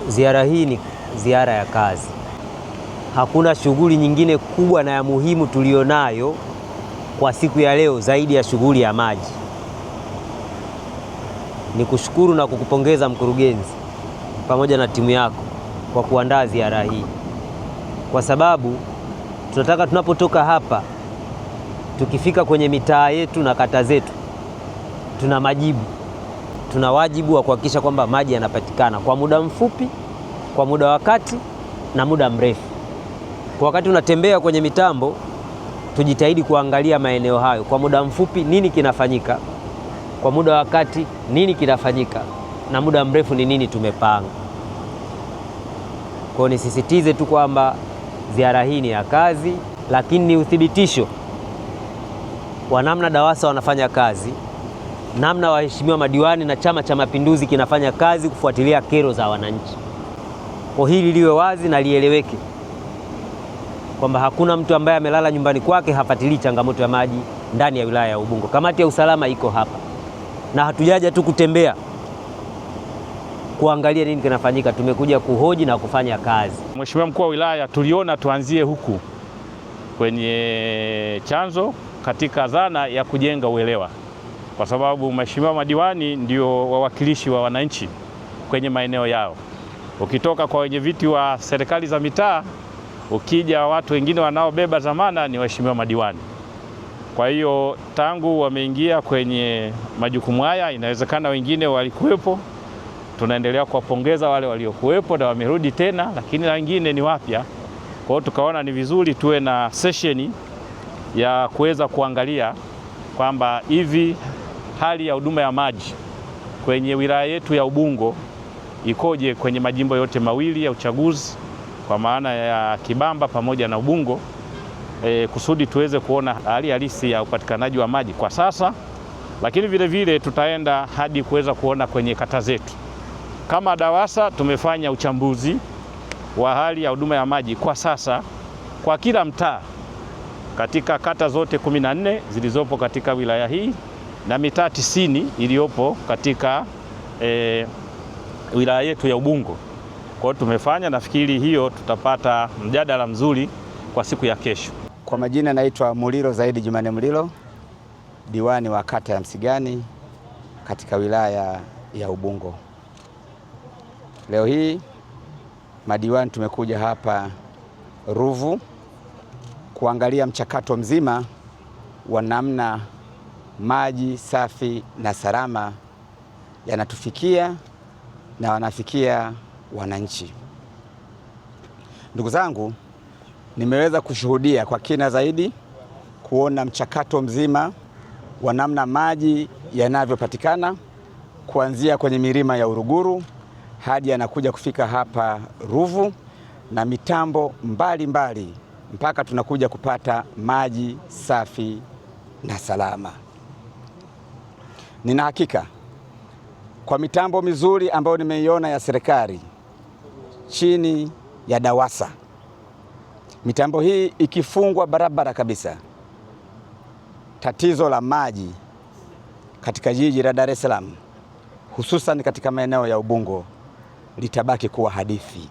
Ziara hii ni ziara ya kazi. Hakuna shughuli nyingine kubwa na ya muhimu tulionayo kwa siku ya leo zaidi ya shughuli ya maji. Ni kushukuru na kukupongeza mkurugenzi pamoja na timu yako kwa kuandaa ziara hii, kwa sababu tunataka tunapotoka hapa tukifika kwenye mitaa yetu na kata zetu tuna majibu. Tuna wajibu wa kuhakikisha kwamba maji yanapatikana kwa muda mfupi, kwa muda wa kati na muda mrefu. Kwa wakati unatembea kwenye mitambo, tujitahidi kuangalia maeneo hayo. Kwa muda mfupi nini kinafanyika, kwa muda wa kati nini kinafanyika, na muda mrefu ni nini tumepanga. Kwa nisisitize tu kwamba ziara hii ni ya kazi, lakini ni uthibitisho wa namna DAWASA wanafanya kazi, namna waheshimiwa madiwani na Chama cha Mapinduzi kinafanya kazi kufuatilia kero za wananchi. Kwa hili liwe wazi na lieleweke kwamba hakuna mtu ambaye amelala nyumbani kwake hafuatilii changamoto ya maji ndani ya wilaya ya Ubungo. Kamati ya usalama iko hapa na hatujaja tu kutembea kuangalia nini kinafanyika, tumekuja kuhoji na kufanya kazi. Mheshimiwa Mkuu wa Wilaya, tuliona tuanzie huku kwenye chanzo katika dhana ya kujenga uelewa, kwa sababu mheshimiwa madiwani ndio wawakilishi wa wananchi kwenye maeneo yao. Ukitoka kwa wenye viti wa serikali za mitaa, ukija watu wengine wanaobeba dhamana ni waheshimiwa madiwani. Kwa hiyo tangu wameingia kwenye majukumu haya, inawezekana wengine walikuwepo, tunaendelea kuwapongeza wale waliokuwepo na wamerudi tena, lakini wengine ni wapya. Kwa hiyo tukaona ni vizuri tuwe na sesheni ya kuweza kuangalia kwamba hivi hali ya huduma ya maji kwenye wilaya yetu ya Ubungo ikoje kwenye majimbo yote mawili ya uchaguzi, kwa maana ya Kibamba pamoja na Ubungo, kusudi tuweze kuona hali halisi ya upatikanaji wa maji kwa sasa, lakini vile vile tutaenda hadi kuweza kuona kwenye kata zetu. Kama DAWASA tumefanya uchambuzi wa hali ya huduma ya maji kwa sasa kwa kila mtaa katika kata zote 14 zilizopo katika wilaya hii na mitaa 90 iliyopo katika wilaya yetu ya Ubungo. Kwa hiyo tumefanya, nafikiri hiyo tutapata mjadala mzuri kwa siku ya kesho. Kwa majina naitwa Mulilo Zaidi Jumane Mulilo, diwani wa kata ya Msigani katika wilaya ya Ubungo. Leo hii madiwani tumekuja hapa Ruvu kuangalia mchakato mzima wa namna maji safi na salama yanatufikia na wanafikia wananchi. Ndugu zangu, nimeweza kushuhudia kwa kina zaidi kuona mchakato mzima wa namna maji yanavyopatikana kuanzia kwenye milima ya Uruguru hadi yanakuja kufika hapa Ruvu na mitambo mbalimbali mpaka tunakuja kupata maji safi na salama. Nina hakika kwa mitambo mizuri ambayo nimeiona ya serikali chini ya DAWASA, mitambo hii ikifungwa barabara kabisa, tatizo la maji katika jiji la Dar es Salaam hususan katika maeneo ya Ubungo litabaki kuwa hadithi.